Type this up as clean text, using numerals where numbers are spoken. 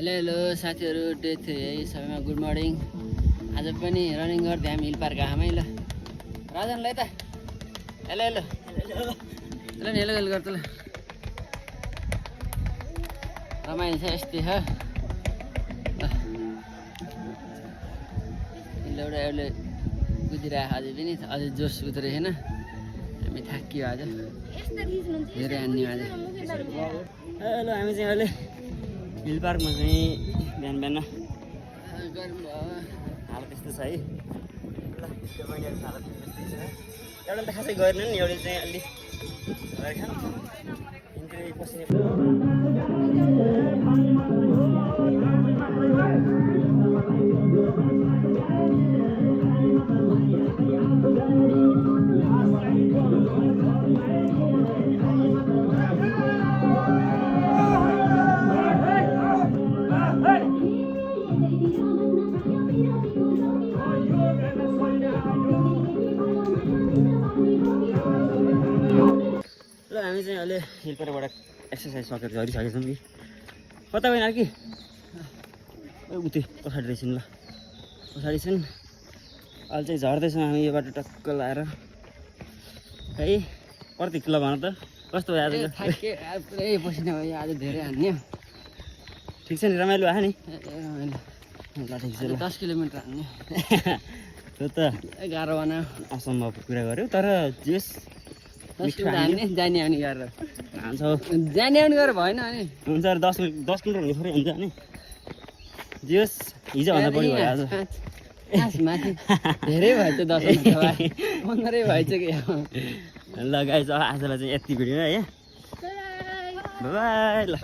Hello साथीहरू, day 3 है, सबैमा गुड मर्निङ। आज पनि रनिङ गर्दै हामी हिल पार्क आएँ ल। राजनलाई त हेलो हेलो ल नि हेलो हेलो गर्छ ल। रमाइलो छ यस्तै छ। एउटा एउटाले कुदिरहेको अझै पनि अझै जोस उतरेको छैन। हामी थाकियो आज, धेरै हान्ने आज। हेलो, हामी चाहिँ अहिले हिल पार्कमा चाहिँ बिहान बिहान हालत त्यस्तो छ है। ल त्यो बहिनीहरूको हालत त्यस्तै छ। एउटा त खासै गरेन नि, एउटा चाहिँ अलि ल हामी चाहिँ अहिले हिल पार्कबाट एक्सर्साइज सकेर झरिसकेको छौँ कि कता गएन कि उति पछाडि रहेछन्। ल पछाडि छन्, अहिले चाहिँ झर्दैछौँ हामी यो बाटो टक्क लाएर है। प्रतीक ल भन त कस्तो भयो आज? पुरै पसिना भयो आज, धेरै हान्यो। ठिक छ नि, रमाइलो आयो नि? रमाइलो। ल ठिक छ। 10 किलोमिटर हान्यो। त्यो त गाह्रो बनायो, असम्भव कुरा गऱ्यो, तर जेस 10 किलोमिटर हान्ने, जाने आउने गरेर हान्छौ। जाने आउने गरेर भएन अनि हुन्छ 10 किलोमिटर हुने थोरै हुन्छ नि। जेस हिजोभन्दा बढी भयो आज। माथि धेरै भएछ, 10 मिनट 15 भएछ कि। ल गाइस, आजलाई चाहिँ यति भिडियो है। By by. ल